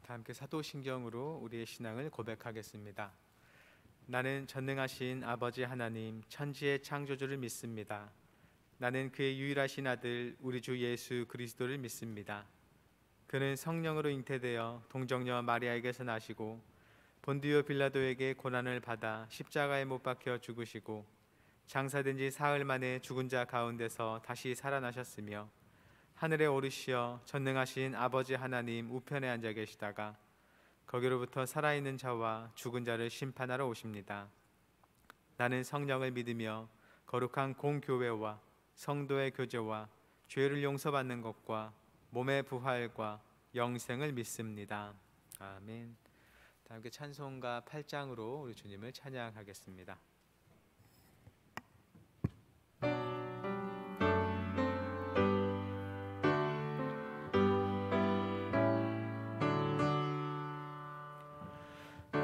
다 함께 사도신경으로 우리의 신앙을 고백하겠습니다. 나는 전능하신 아버지 하나님 천지의 창조주를 믿습니다. 나는 그의 유일하신 아들 우리 주 예수 그리스도를 믿습니다. 그는 성령으로 잉태되어 동정녀 마리아에게서 나시고 본디오 빌라도에게 고난을 받아 십자가에 못 박혀 죽으시고 장사된 지 사흘 만에 죽은 자 가운데서 다시 살아나셨으며 하늘에 오르시어 전능하신 아버지 하나님 우편에 앉아 계시다가 거기로부터 살아있는 자와 죽은 자를 심판하러 오십니다. 나는 성령을 믿으며 거룩한 공교회와 성도의 교제와 죄를 용서받는 것과 몸의 부활과 영생을 믿습니다. 아멘. 함께 찬송가 8장으로 우리 주님을 찬양하겠습니다.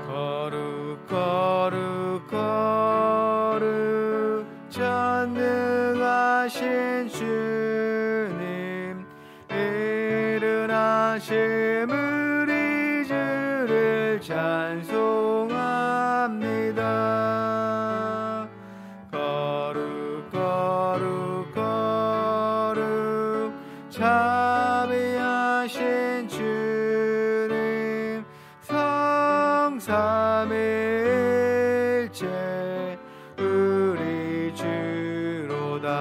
거룩 거룩 거룩 전능하신 주님 일어나심 우리 주를 찬송합니다. 거룩 거룩 거룩 자비하신 주님 삼위일체 우리 주로다.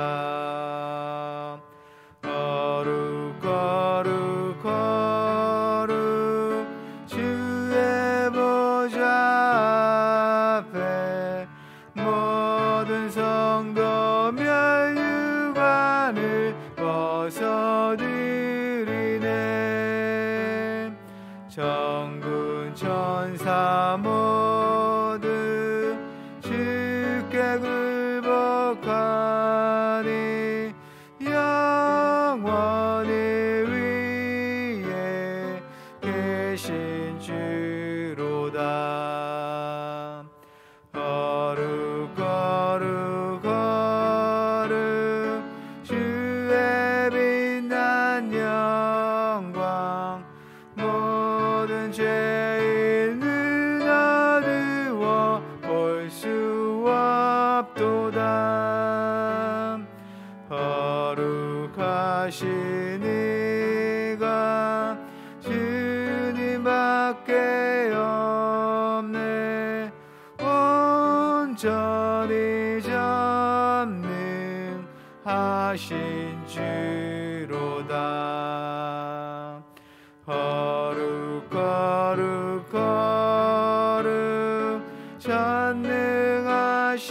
거룩 거룩 거룩 주의 보좌 앞에 모든 성도 면류관을 벗어드리네. 천군 천사 모두 주께 굴복하니 영원히 위에 계신 주로다. 거룩 거룩 거룩 주의 빛난 영광 모든 죄인은 어두워 볼 수 없도다. 거룩하신 이가 주님밖에 없네. 온전히 전능하신 주로다. 거룩 거룩 거룩 전능하신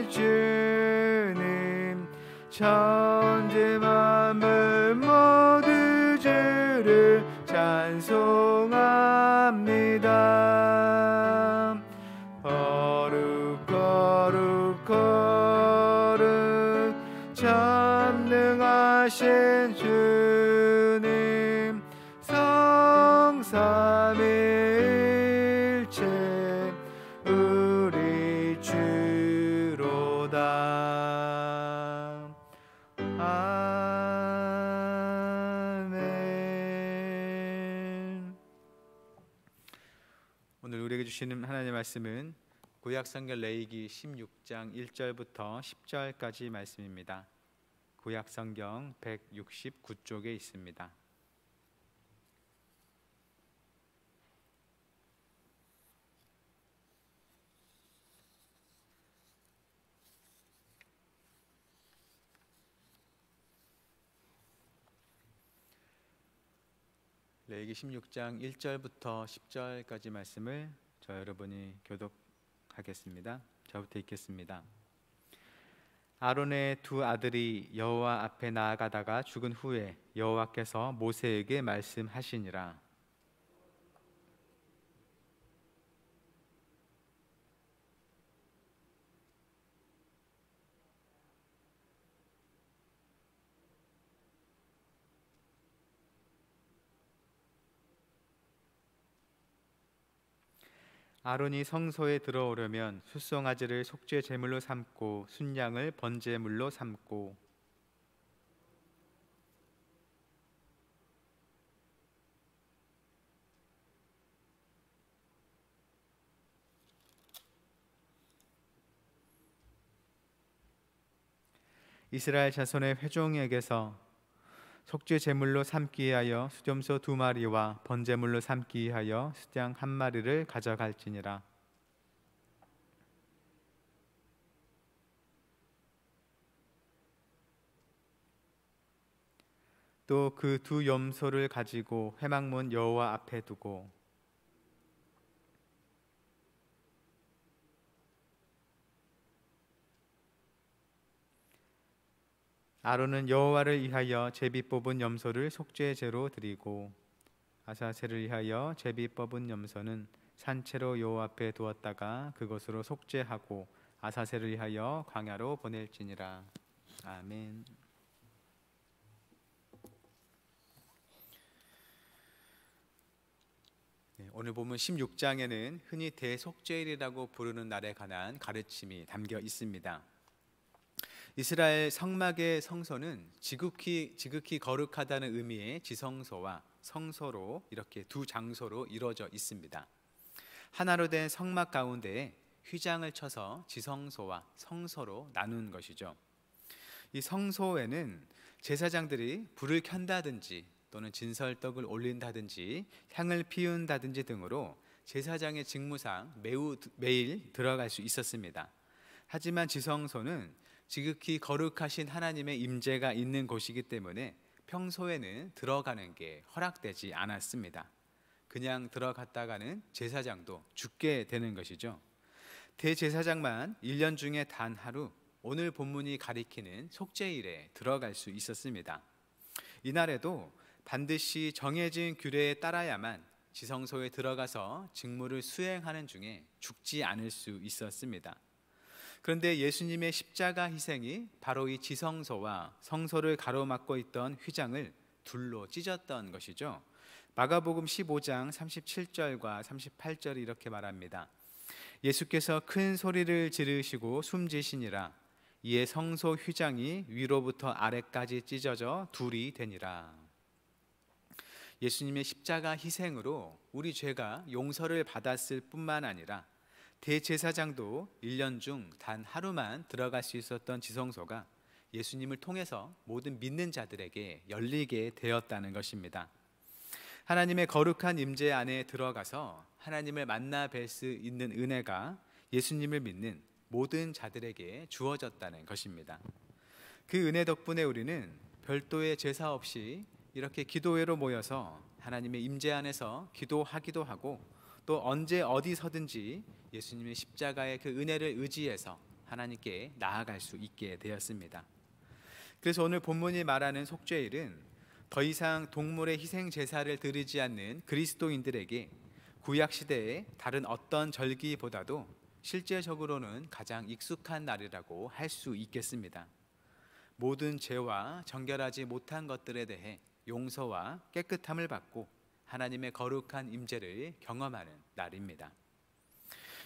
주님 천지 만물 모두 주를 찬송합니다. 거룩 거룩 거룩 전능하신 주님 성삼위일체 우리 주로다. 아멘. 오늘 우리에게 주시는 하나님의 말씀은 구약성경 레위기 16장 1절부터 10절까지 말씀입니다. 구약성경 169쪽에 있습니다. 레위기 16장 1절부터 10절까지 말씀을 저 여러분이 교독하겠습니다. 저부터 읽겠습니다. 아론의 두 아들이 여호와 앞에 나아가다가 죽은 후에 여호와께서 모세에게 말씀하시니라. 아론이 성소에 들어오려면 숫송아지를 속죄 제물로 삼고 순양을 번제물로 삼고 이스라엘 자손의 회종에게서 속죄 제물로 삼기 하여 수염소 2마리와 번제물로 삼기 하여 수장 1마리를 가져갈지니라. 또 그 2염소를 가지고 회막문 여호와 앞에 두고 아론은 여호와를 위하여 제비 뽑은 염소를 속죄제로 드리고 아사셀을 위하여 제비 뽑은 염소는 산채로 여호와 앞에 두었다가 그것으로 속죄하고 아사셀을 위하여 광야로 보낼지니라. 아멘. 오늘 본문 16장에는 흔히 대속죄일이라고 부르는 날에 관한 가르침이 담겨 있습니다. 이스라엘 성막의 성소는 지극히 거룩하다는 의미의 지성소와 성소로 이렇게 두 장소로 이루어져 있습니다. 하나로 된 성막 가운데에 휘장을 쳐서 지성소와 성소로 나눈 것이죠. 이 성소에는 제사장들이 불을 켠다든지 또는 진설떡을 올린다든지 향을 피운다든지 등으로 제사장의 직무상 매일 들어갈 수 있었습니다. 하지만 지성소는 지극히 거룩하신 하나님의 임재가 있는 곳이기 때문에 평소에는 들어가는 게 허락되지 않았습니다. 그냥 들어갔다가는 제사장도 죽게 되는 것이죠. 대제사장만 1년 중에 단 하루, 오늘 본문이 가리키는 속죄일에 들어갈 수 있었습니다. 이날에도 반드시 정해진 규례에 따라야만 지성소에 들어가서 직무를 수행하는 중에 죽지 않을 수 있었습니다. 그런데 예수님의 십자가 희생이 바로 이 지성소와 성소를 가로막고 있던 휘장을 둘로 찢었던 것이죠. 마가복음 15장 37절과 38절이 이렇게 말합니다. 예수께서 큰 소리를 지르시고 숨지시니라. 이에 성소 휘장이 위로부터 아래까지 찢어져 둘이 되니라. 예수님의 십자가 희생으로 우리 죄가 용서를 받았을 뿐만 아니라 대제사장도 1년 중 단 하루만 들어갈 수 있었던 지성소가 예수님을 통해서 모든 믿는 자들에게 열리게 되었다는 것입니다. 하나님의 거룩한 임재 안에 들어가서 하나님을 만나 뵐 수 있는 은혜가 예수님을 믿는 모든 자들에게 주어졌다는 것입니다. 그 은혜 덕분에 우리는 별도의 제사 없이 이렇게 기도회로 모여서 하나님의 임재 안에서 기도하기도 하고 또 언제 어디서든지 예수님의 십자가의 그 은혜를 의지해서 하나님께 나아갈 수 있게 되었습니다. 그래서 오늘 본문이 말하는 속죄일은 더 이상 동물의 희생 제사를 드리지 않는 그리스도인들에게 구약 시대의 다른 어떤 절기보다도 실제적으로는 가장 익숙한 날이라고 할 수 있겠습니다. 모든 죄와 정결하지 못한 것들에 대해 용서와 깨끗함을 받고 하나님의 거룩한 임재를 경험하는 날입니다.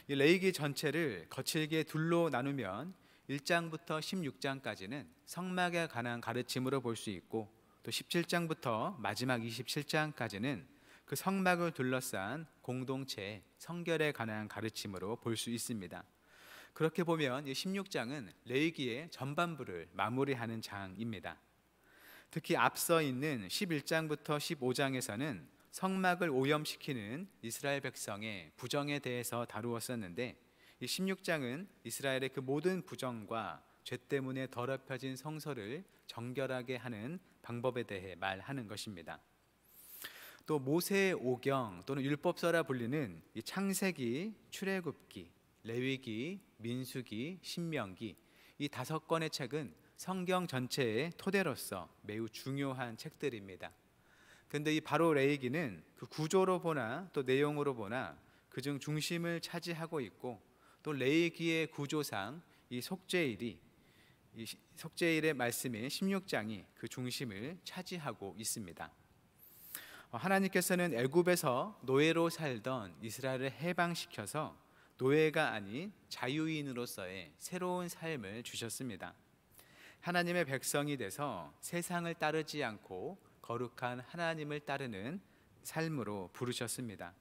이 레위기 전체를 거칠게 둘로 나누면 1장부터 16장까지는 성막에 관한 가르침으로 볼 수 있고 또 17장부터 마지막 27장까지는 그 성막을 둘러싼 공동체의 성결에 관한 가르침으로 볼 수 있습니다. 그렇게 보면 이 16장은 레위기의 전반부를 마무리하는 장입니다. 특히 앞서 있는 11장부터 15장에서는 성막을 오염시키는 이스라엘 백성의 부정에 대해서 다루었었는데 이 16장은 이스라엘의 그 모든 부정과 죄 때문에 더럽혀진 성소를 정결하게 하는 방법에 대해 말하는 것입니다. 또 모세의 오경 또는 율법서라 불리는 이 창세기, 출애굽기, 레위기, 민수기, 신명기 이 5권의 책은 성경 전체의 토대로서 매우 중요한 책들입니다. 그런데 이 바로 레위기는 그 구조로 보나 또 내용으로 보나 그중 중심을 차지하고 있고 또 레위기의 구조상 이 속죄일의 말씀인 16장이 그 중심을 차지하고 있습니다. 하나님께서는 애굽에서 노예로 살던 이스라엘을 해방시켜서 노예가 아닌 자유인으로서의 새로운 삶을 주셨습니다. 하나님의 백성이 돼서 세상을 따르지 않고 거룩한 하나님을 따르는 삶으로 부르셨습니다.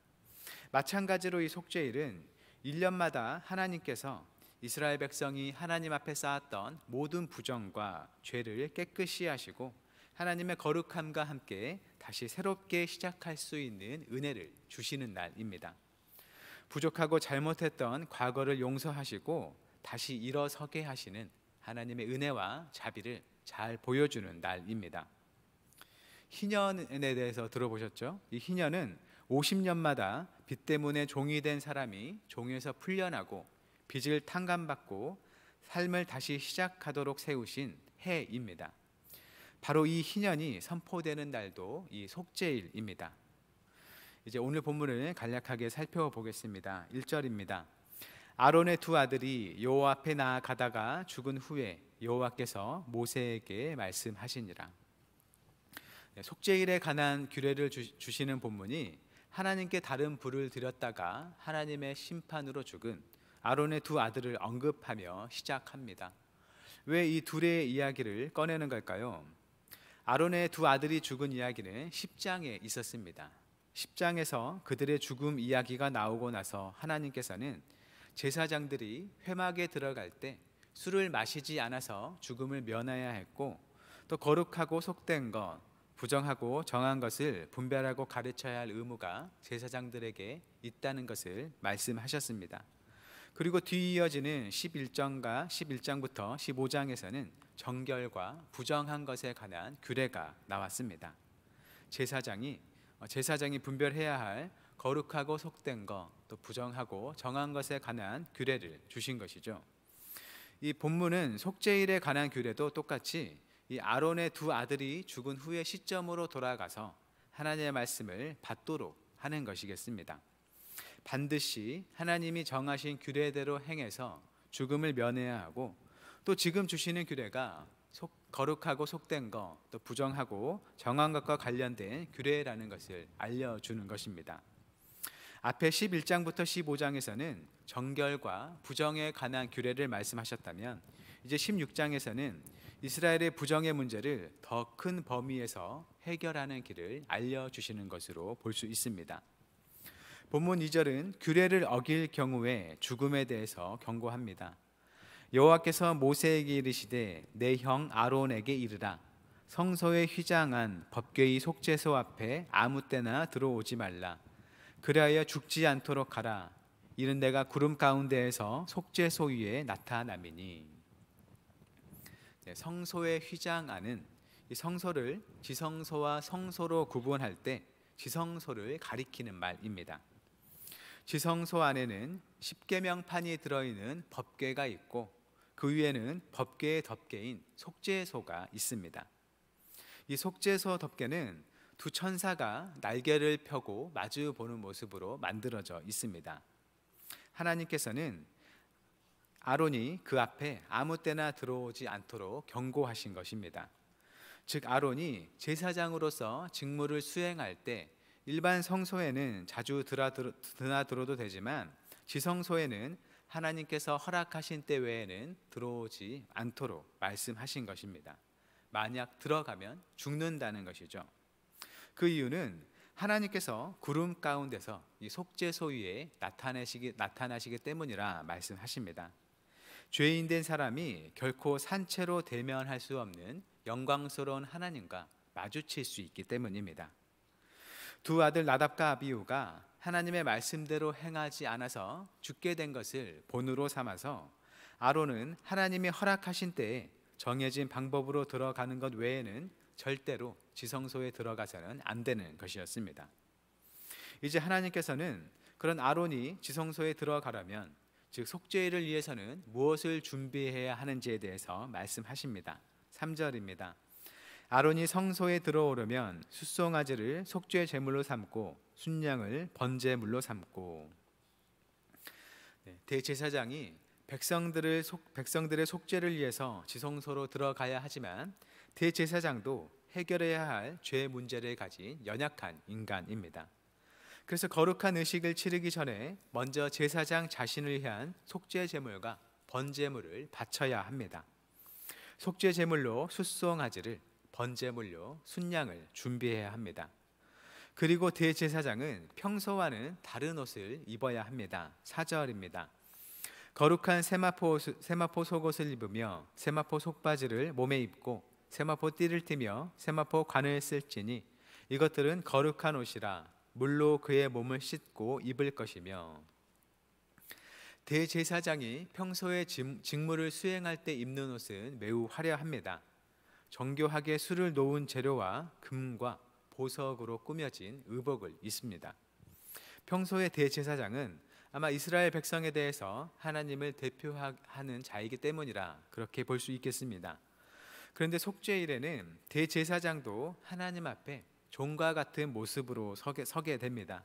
마찬가지로 이 속죄일은 1년마다 하나님께서 이스라엘 백성이 하나님 앞에 쌓았던 모든 부정과 죄를 깨끗이 하시고 하나님의 거룩함과 함께 다시 새롭게 시작할 수 있는 은혜를 주시는 날입니다. 부족하고 잘못했던 과거를 용서하시고 다시 일어서게 하시는 하나님의 은혜와 자비를 잘 보여주는 날입니다. 희년에 대해서 들어보셨죠? 이 희년은 50년마다 빚 때문에 종이 된 사람이 종에서 풀려나고 빚을 탕감받고 삶을 다시 시작하도록 세우신 해입니다. 바로 이 희년이 선포되는 날도 이 속죄일입니다. 이제 오늘 본문을 간략하게 살펴보겠습니다. 1절입니다. 아론의 두 아들이 여호와 앞에 나아가다가 죽은 후에 여호와께서 모세에게 말씀하시니라. 속죄일에 관한 규례를 주시는 본문이 하나님께 다른 불을 드렸다가 하나님의 심판으로 죽은 아론의 두 아들을 언급하며 시작합니다. 왜 이 둘의 이야기를 꺼내는 걸까요? 아론의 두 아들이 죽은 이야기는 10장에 있었습니다. 10장에서 그들의 죽음 이야기가 나오고 나서 하나님께서는 제사장들이 회막에 들어갈 때 술을 마시지 않아서 죽음을 면해야 했고, 또 거룩하고 속된 것, 부정하고 정한 것을 분별하고 가르쳐야 할 의무가 제사장들에게 있다는 것을 말씀하셨습니다. 그리고 뒤이어지는 11장부터 15장에서는 정결과 부정한 것에 관한 규례가 나왔습니다. 제사장이 분별해야 할 거룩하고 속된 것, 또 부정하고 정한 것에 관한 규례를 주신 것이죠. 이 본문은 속죄일에 관한 규례도 똑같이 이 아론의 두 아들이 죽은 후의 시점으로 돌아가서 하나님의 말씀을 받도록 하는 것이겠습니다. 반드시 하나님이 정하신 규례대로 행해서 죽음을 면해야 하고, 또 지금 주시는 규례가 거룩하고 속된 것, 또 부정하고 정한 것과 관련된 규례라는 것을 알려주는 것입니다. 앞에 11장부터 15장에서는 정결과 부정에 관한 규례를 말씀하셨다면, 이제 16장에서는 이스라엘의 부정의 문제를 더 큰 범위에서 해결하는 길을 알려주시는 것으로 볼 수 있습니다. 본문 2절은 규례를 어길 경우에 죽음에 대해서 경고합니다. 여호와께서 모세에게 이르시되 내 형 아론에게 이르라. 성소에 휘장한 법궤의 속죄소 앞에 아무 때나 들어오지 말라. 그리하여 죽지 않도록 하라. 이는 내가 구름 가운데에서 속죄소 위에 나타남이니. 성소에 휘장하는 이 성소를 지성소와 성소로 구분할 때 지성소를 가리키는 말입니다. 지성소 안에는 십계명판이 들어있는 법궤가 있고, 그 위에는 법궤의 덮개인 속죄소가 있습니다. 이 속죄소 덮개는 두 천사가 날개를 펴고 마주 보는 모습으로 만들어져 있습니다. 하나님께서는 아론이 그 앞에 아무 때나 들어오지 않도록 경고하신 것입니다. 즉 아론이 제사장으로서 직무를 수행할 때 일반 성소에는 자주 드나들어도 되지만 지성소에는 하나님께서 허락하신 때 외에는 들어오지 않도록 말씀하신 것입니다. 만약 들어가면 죽는다는 것이죠. 그 이유는 하나님께서 구름 가운데서 이 속죄소 위에 나타나시기 때문이라 말씀하십니다. 죄인된 사람이 결코 산채로 대면할 수 없는 영광스러운 하나님과 마주칠 수 있기 때문입니다. 두 아들 나답과 아비후가 하나님의 말씀대로 행하지 않아서 죽게 된 것을 본으로 삼아서 아론은 하나님이 허락하신 때에 정해진 방법으로 들어가는 것 외에는 절대로 지성소에 들어가서는 안 되는 것이었습니다. 이제 하나님께서는 그런 아론이 지성소에 들어가려면, 즉 속죄일을 위해서는 무엇을 준비해야 하는지에 대해서 말씀하십니다. 3절입니다. 아론이 성소에 들어오려면 숫송아지를 속죄 제물로 삼고 순양을 번제물로 삼고. 대제사장이 백성들의 속죄를 위해서 지성소로 들어가야 하지만 대제사장도 해결해야 할 죄 문제를 가진 연약한 인간입니다. 그래서 거룩한 의식을 치르기 전에 먼저 제사장 자신을 위한 속죄 제물과 번제물을 바쳐야 합니다. 속죄 제물로 숫송아지를, 번제물로 순양을 준비해야 합니다. 그리고 대제사장은 평소와는 다른 옷을 입어야 합니다. 4절입니다. 거룩한 세마포 속옷을 입으며 세마포 속바지를 몸에 입고 세마포 띠를 띠며 세마포 관을 쓸지니 이것들은 거룩한 옷이라 물로 그의 몸을 씻고 입을 것이며, 대제사장이 평소에 직무를 수행할 때 입는 옷은 매우 화려합니다. 정교하게 수를 놓은 재료와 금과 보석으로 꾸며진 의복을 입습니다. 평소에 대제사장은 아마 이스라엘 백성에 대해서 하나님을 대표하는 자이기 때문이라 그렇게 볼 수 있겠습니다. 그런데 속죄일에는 대제사장도 하나님 앞에 종과 같은 모습으로 서게 됩니다.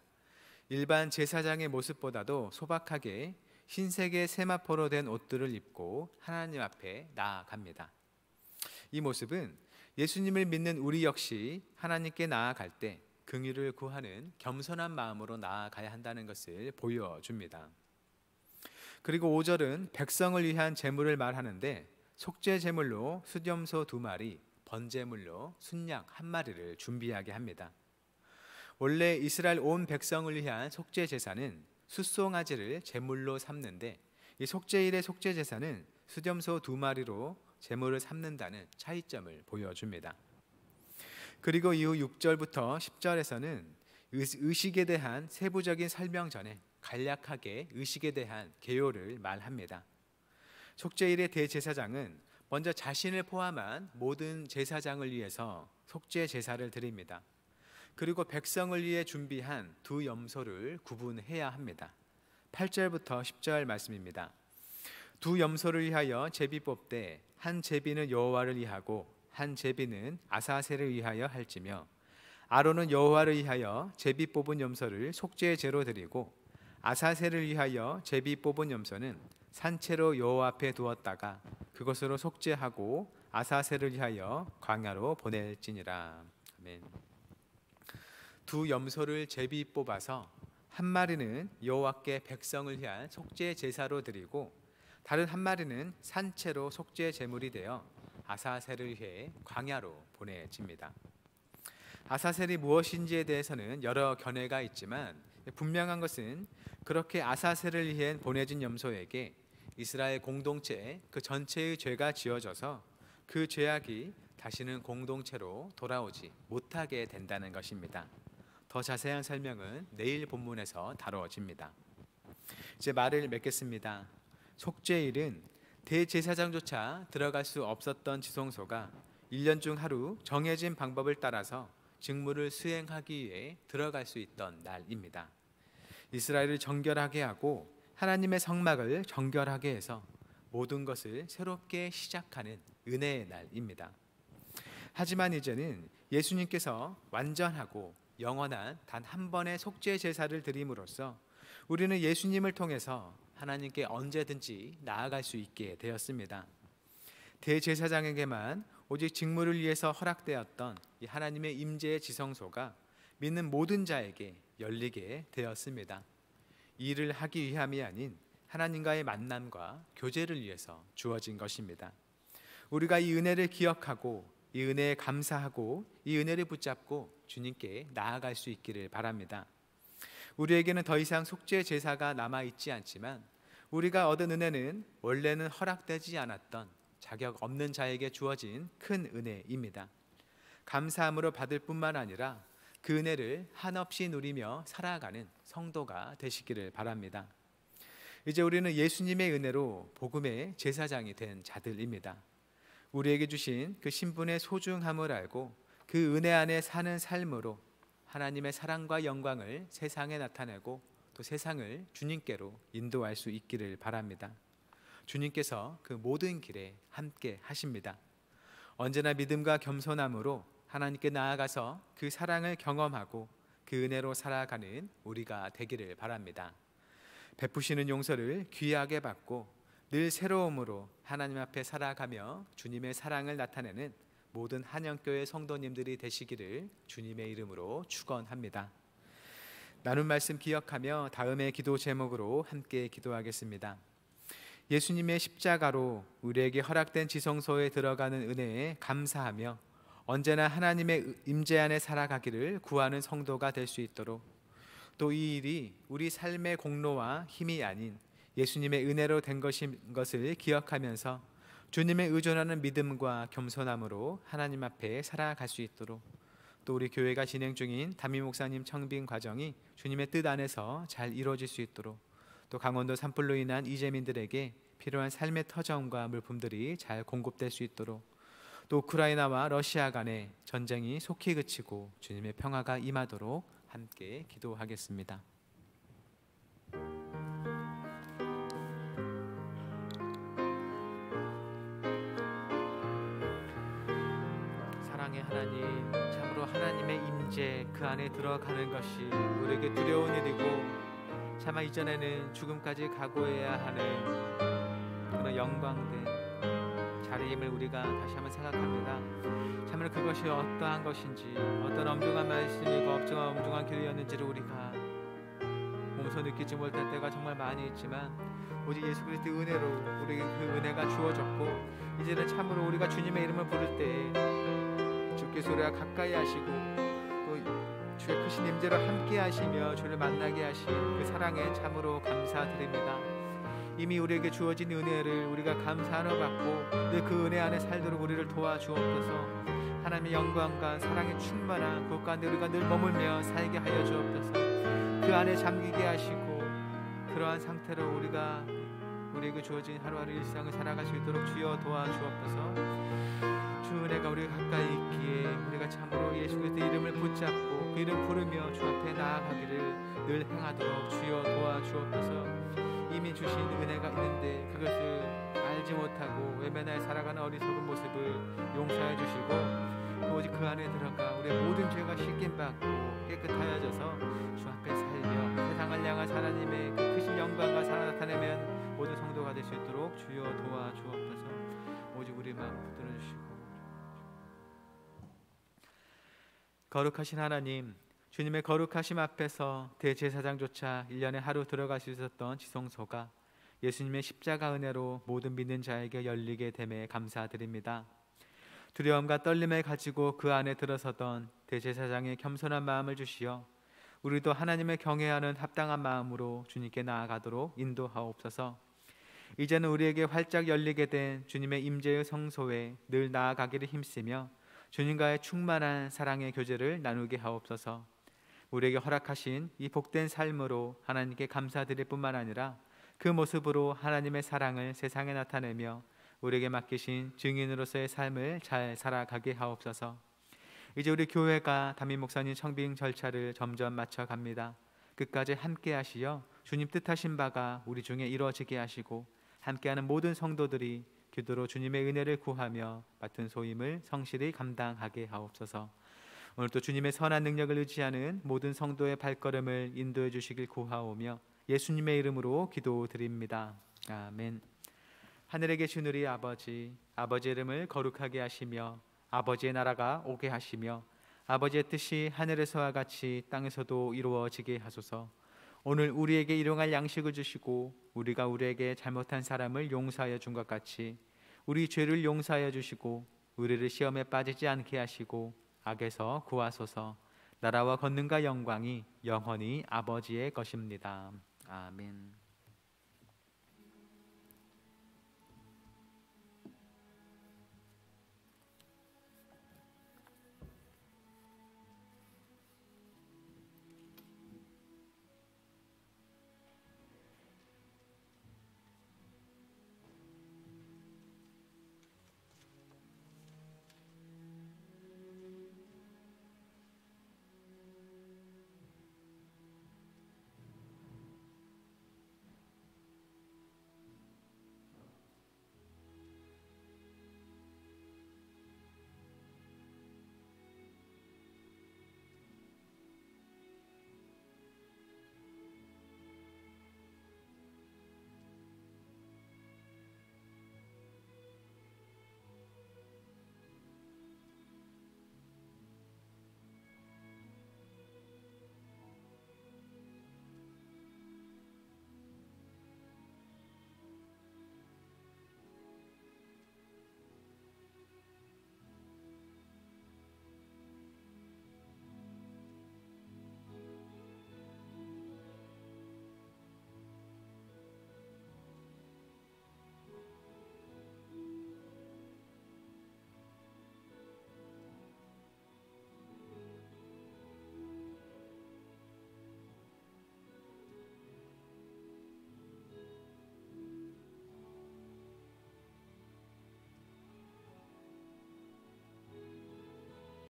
일반 제사장의 모습보다도 소박하게 흰색의 세마포로 된 옷들을 입고 하나님 앞에 나아갑니다. 이 모습은 예수님을 믿는 우리 역시 하나님께 나아갈 때 긍휼을 구하는 겸손한 마음으로 나아가야 한다는 것을 보여줍니다. 그리고 5절은 백성을 위한 제물을 말하는데 속죄 제물로 수염소 2마리, 번제물로 순양 1마리를 준비하게 합니다. 원래 이스라엘 온 백성을 위한 속죄 제사는 숫송아지를 제물로 삼는데, 이 속죄일의 속죄 제사는 수염소 2마리로 제물을 삼는다는 차이점을 보여줍니다. 그리고 이후 6절부터 10절에서는 의식에 대한 세부적인 설명 전에 간략하게 의식에 대한 개요를 말합니다. 속죄일의 대제사장은 먼저 자신을 포함한 모든 제사장을 위해서 속죄 제사를 드립니다. 그리고 백성을 위해 준비한 2 염소를 구분해야 합니다. 8절부터 10절 말씀입니다. 2 염소를 위하여 제비 뽑되 한 제비는 여호와를 위하고 한 제비는 아사셀을 위하여 할지며, 아론은 여호와를 위하여 제비 뽑은 염소를 속죄의 제로 드리고 아사셀을 위하여 제비 뽑은 염소는 산채로 여호와 앞에 두었다가 그것으로 속죄하고 아사셀을 위하여 광야로 보낼지니라. 아멘. 2 염소를 제비 뽑아서 한 마리는 여호와께 백성을 위한 속죄 제사로 드리고 다른 한 마리는 산채로 속죄 제물이 되어 아사셀을 위해 광야로 보내집니다. 아사셀이 무엇인지에 대해서는 여러 견해가 있지만 분명한 것은 그렇게 아사셀을 위해 보내진 염소에게 이스라엘 공동체 그 전체의 죄가 지어져서 그 죄악이 다시는 공동체로 돌아오지 못하게 된다는 것입니다. 더 자세한 설명은 내일 본문에서 다뤄집니다. 이제 말을 맺겠습니다. 속죄일은 대제사장조차 들어갈 수 없었던 지성소가 1년 중 하루 정해진 방법을 따라서 직무를 수행하기 위해 들어갈 수 있던 날입니다. 이스라엘을 정결하게 하고 하나님의 성막을 정결하게 해서 모든 것을 새롭게 시작하는 은혜의 날입니다. 하지만 이제는 예수님께서 완전하고 영원한 단 한 번의 속죄 제사를 드림으로써 우리는 예수님을 통해서 하나님께 언제든지 나아갈 수 있게 되었습니다. 대제사장에게만 오직 직무를 위해서 허락되었던 이 하나님의 임재의 지성소가 믿는 모든 자에게 열리게 되었습니다. 일을 하기 위함이 아닌 하나님과의 만남과 교제를 위해서 주어진 것입니다. 우리가 이 은혜를 기억하고 이 은혜에 감사하고 이 은혜를 붙잡고 주님께 나아갈 수 있기를 바랍니다. 우리에게는 더 이상 속죄 제사가 남아있지 않지만 우리가 얻은 은혜는 원래는 허락되지 않았던 자격 없는 자에게 주어진 큰 은혜입니다. 감사함으로 받을 뿐만 아니라 그 은혜를 한없이 누리며 살아가는 성도가 되시기를 바랍니다. 이제 우리는 예수님의 은혜로 복음의 제사장이 된 자들입니다. 우리에게 주신 그 신분의 소중함을 알고 그 은혜 안에 사는 삶으로 하나님의 사랑과 영광을 세상에 나타내고 또 세상을 주님께로 인도할 수 있기를 바랍니다. 주님께서 그 모든 길에 함께 하십니다. 언제나 믿음과 겸손함으로 하나님께 나아가서 그 사랑을 경험하고 그 은혜로 살아가는 우리가 되기를 바랍니다. 베푸시는 용서를 귀하게 받고 늘 새로움으로 하나님 앞에 살아가며 주님의 사랑을 나타내는 모든 한영교회 성도님들이 되시기를 주님의 이름으로 축원합니다. 나눈 말씀 기억하며 다음의 기도 제목으로 함께 기도하겠습니다. 예수님의 십자가로 우리에게 허락된 지성소에 들어가는 은혜에 감사하며 언제나 하나님의 임재 안에 살아가기를 구하는 성도가 될 수 있도록, 또 이 일이 우리 삶의 공로와 힘이 아닌 예수님의 은혜로 된 것을 기억하면서 주님의 의존하는 믿음과 겸손함으로 하나님 앞에 살아갈 수 있도록, 또 우리 교회가 진행 중인 담임 목사님 청빙 과정이 주님의 뜻 안에서 잘 이루어질 수 있도록, 또 강원도 산불로 인한 이재민들에게 필요한 삶의 터전과 물품들이 잘 공급될 수 있도록, 또 우크라이나와 러시아 간의 전쟁이 속히 그치고 주님의 평화가 임하도록 함께 기도하겠습니다. 사랑의 하나님, 참으로 하나님의 임재 그 안에 들어가는 것이 우리에게 두려운 일이고, 차마 이전에는 죽음까지 각오해야 하는 그런 영광된 자리임을 우리가 다시 한번 생각합니다. 참으로 그것이 어떠한 것인지, 어떤 엄중한 말씀이고 엄중한 길이었는지를 우리가 몸소 느끼지 못할 때가 정말 많이 있지만, 오직 예수 그리스도의 은혜로 우리에게 그 은혜가 주어졌고, 이제는 참으로 우리가 주님의 이름을 부를 때 주께서 우리가 가까이 하시고 또 주의 크신 임재로 함께 하시며 주를 만나게 하신 그 사랑에 참으로 감사드립니다. 이미 우리에게 주어진 은혜를 우리가 감사하며 받고 늘 그 은혜 안에 살도록 우리를 도와주옵소서. 하나님의 영광과 사랑에 충만한 그 가운데 우리가 늘 머물며 살게 하여 주옵소서. 그 안에 잠기게 하시고, 그러한 상태로 우리에게 주어진 하루하루 일상을 살아갈 수 있도록 주여 도와주옵소서. 주 은혜가 우리가 가까이 있기에 우리가 참으로 예수 그리스도의 이름을 붙잡고 그 이름 부르며 주 앞에 나아가기를 늘 행하도록 주여 도와주옵소서. 이미 주신 은혜가 있는데 그것을 알지 못하고 외면하여 살아가는 어리석은 모습을 용서해 주시고, 오직 그 안에 들어가 우리의 모든 죄가 씻김받고 깨끗하여져서 주 앞에 살며 세상을 향한 하나님의 그 크신 영광과 사랑 나타내면 모든 성도가 될 수 있도록 주여 도와주옵소서. 오직 우리 마음 붙들어 주시고, 거룩하신 하나님, 주님의 거룩하심 앞에서 대제사장조차 1년에 하루 들어갈 수 있었던 지성소가 예수님의 십자가 은혜로 모든 믿는 자에게 열리게 됨에 감사드립니다. 두려움과 떨림을 가지고 그 안에 들어서던 대제사장의 겸손한 마음을 주시어 우리도 하나님을 경외하는 합당한 마음으로 주님께 나아가도록 인도하옵소서. 이제는 우리에게 활짝 열리게 된 주님의 임재의 성소에 늘 나아가기를 힘쓰며 주님과의 충만한 사랑의 교제를 나누게 하옵소서. 우리에게 허락하신 이 복된 삶으로 하나님께 감사드릴 뿐만 아니라 그 모습으로 하나님의 사랑을 세상에 나타내며 우리에게 맡기신 증인으로서의 삶을 잘 살아가게 하옵소서. 이제 우리 교회가 담임 목사님 청빙 절차를 점점 마쳐갑니다. 끝까지 함께 하시어 주님 뜻하신 바가 우리 중에 이루어지게 하시고, 함께하는 모든 성도들이 기도로 주님의 은혜를 구하며 맡은 소임을 성실히 감당하게 하옵소서. 오늘 또 주님의 선한 능력을 의지하는 모든 성도의 발걸음을 인도해 주시길 구하오며 예수님의 이름으로 기도드립니다. 아멘. 하늘에 계신 우리 아버지, 아버지의 이름을 거룩하게 하시며 아버지의 나라가 오게 하시며 아버지의 뜻이 하늘에서와 같이 땅에서도 이루어지게 하소서. 오늘 우리에게 일용할 양식을 주시고 우리가 우리에게 잘못한 사람을 용서하여 준 것 같이 우리 죄를 용서하여 주시고 우리를 시험에 빠지지 않게 하시고 악에서 구하소서. 나라와 권능과 영광이 영원히 아버지의 것입니다. 아멘.